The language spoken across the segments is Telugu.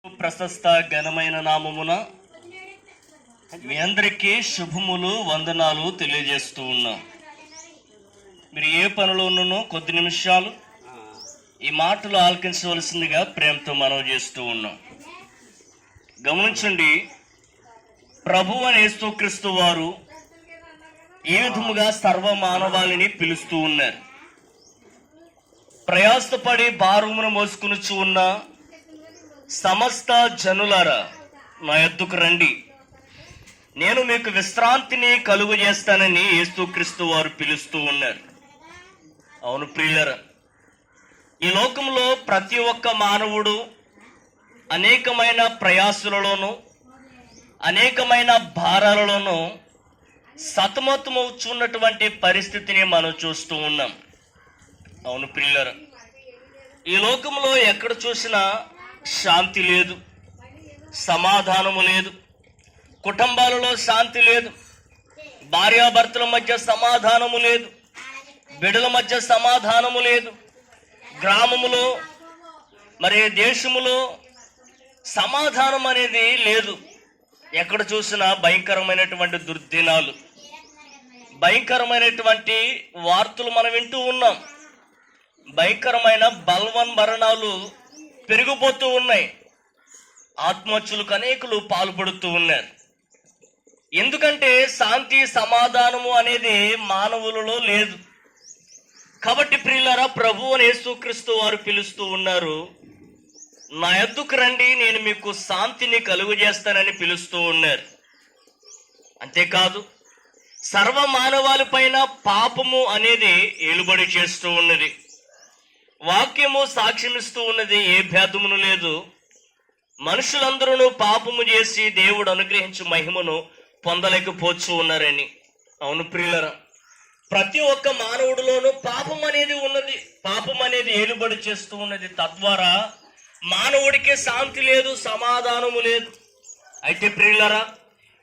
ప్రశస్త ఘనమైన నామమున మీ అందరికీ శుభములు వందనాలు తెలియజేస్తూ ఉన్నాం. మీరు ఏ పనిలో ఉన్ననో కొద్ది నిమిషాలు ఈ మాటలు ఆలకించవలసిందిగా ప్రేమతో మనవి చేస్తూ ఉన్నాం. గమనించండి, ప్రభువు అని యేసుక్రీస్తు వారు ఏ విధముగా సర్వ మానవాళిని పిలుస్తూ ఉన్నారు. ప్రయాసపడి భారమును మోసుకునుచు ఉన్న సమస్త జనులారా నా యొద్దకు రండి, నేను మీకు విశ్రాంతిని కలుగు చేస్తానని యేసుక్రీస్తు వారు పిలుస్తూ ఉన్నారు. అవును ప్రియులారా, ఈ లోకంలో ప్రతి ఒక్క మానవుడు అనేకమైన ప్రయాసలలోనూ అనేకమైన భారాలలోనూ సతమతమవుతున్నటువంటి పరిస్థితిని మనం చూస్తూ ఉన్నాం. అవును ప్రియులారా, ఈ లోకంలో ఎక్కడ చూసినా శాంతి లేదు, సమాధానము లేదు, కుటుంబాలలో శాంతి లేదు, భార్యాభర్తల మధ్య సమాధానము లేదు, బిడ్డల మధ్య సమాధానము లేదు, గ్రామములో మరి దేశములో సమాధానం అనేది లేదు. ఎక్కడ చూసినా భయంకరమైనటువంటి దుర్దినాలు, భయంకరమైనటువంటి వార్తలు మనం వింటూ ఉన్నాం. భయంకరమైన బల్వన్ మరణాలు పెరిగిపోతూ ఉన్నాయి. ఆత్మహత్యలకు అనేకులు పాల్పడుతూ ఉన్నారు. ఎందుకంటే శాంతి సమాధానము అనేది మానవులలో లేదు. కాబట్టి ప్రియులారా, ప్రభువు అని యేసుక్రీస్తు వారు పిలుస్తూ ఉన్నారు, నా యొద్దకు రండి, నేను మీకు శాంతిని కలుగు చేస్తానని పిలుస్తూ ఉన్నారు. అంతేకాదు, సర్వ మానవాళి పైన పాపము అనేది ఏలుబడి చేస్తూ ఉన్నది. వాక్యము సాక్ష్యమిస్తూ ఉన్నది, ఏ భేదమును లేదు. మనుషులందరూ పాపము చేసి దేవుడు అనుగ్రహించు మహిమను పొందలేకపోతూ ఉన్నారని. అవును ప్రియులారా, ప్రతి ఒక్క మానవుడిలోనూ పాపం అనేది ఉన్నది. పాపం అనేది ఏలుబడి చేస్తూ ఉన్నది. తద్వారా మానవుడికి శాంతి లేదు, సమాధానము లేదు. అయితే ప్రియులారా,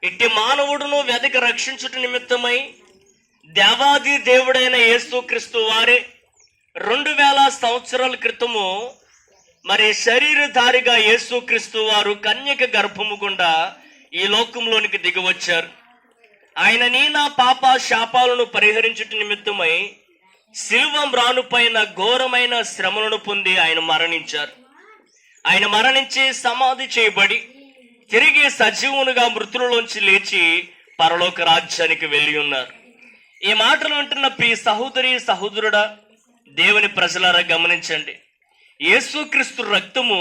ఇట్టి మానవుడును వెదకి రక్షించుట నిమిత్తమై దేవాది దేవుడైన యేసుక్రీస్తు వారే 2000 సంవత్సరాల క్రితము మరి శరీరధారిగా యేసుక్రీస్తు వారు కన్యక గర్భము గుండా ఈ లోకంలోనికి దిగి వచ్చారు. ఆయన నా పాప శాపాలను పరిహరించుట నిమిత్తమై శిలువ మ్రానుపైన ఘోరమైన శ్రమలను పొంది ఆయన మరణించారు. ఆయన మరణించి సమాధి చేయబడి తిరిగి సజీవునిగా మృతులలోంచి లేచి పరలోక రాజ్యానికి వెళ్ళి ఉన్నారు. ఈ మాటలు వింటున్న ప్రియ సహోదరి సహోదరుడా, దేవుని ప్రజలారా గమనించండి, యేసుక్రీస్తు రక్తము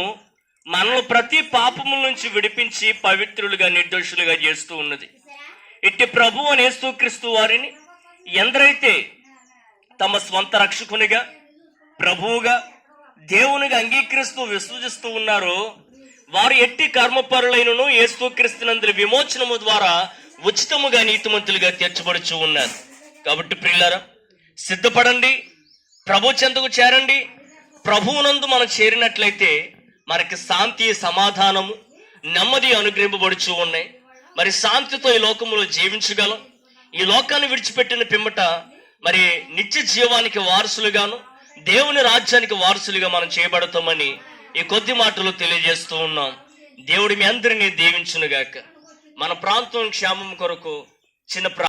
మనల్ని ప్రతి పాపముల నుంచి విడిపించి పవిత్రులుగా నిర్దోషులుగా చేస్తూ ఉన్నది. ఇట్టి ప్రభువు అని యేసుక్రీస్తు వారిని ఎందరైతే తమ స్వంత రక్షకునిగా ప్రభువుగా దేవునిగా అంగీకరిస్తూ విశ్వసిస్తూ ఉన్నారో వారు ఎట్టి కర్మపరులైనను యేసుక్రీస్తునందు విమోచనము ద్వారా ఉచితముగా నీతిమంతులుగా తీర్చబడుచు ఉన్నారు. కాబట్టి ప్రియులారా, సిద్ధపడండి, ప్రభు చెంతకు చేరండి. ప్రభువునందు మనం చేరినట్లయితే మనకి శాంతి సమాధానము నెమ్మది అనుగ్రహింపబడుచు ఉన్నాయి. మరి శాంతితో ఈ లోకంలో జీవించగలం. ఈ లోకాన్ని విడిచిపెట్టిన పిమ్మట మరి నిత్య జీవానికి వారసులుగాను దేవుని రాజ్యానికి వారసులుగా మనం చేయబడతామని ఈ కొద్ది మాటలు తెలియజేస్తూ ఉన్నాం. దేవుడి మీ అందరినీ దీవించునుగాక. మన ప్రాంతం క్షేమం కొరకు చిన్న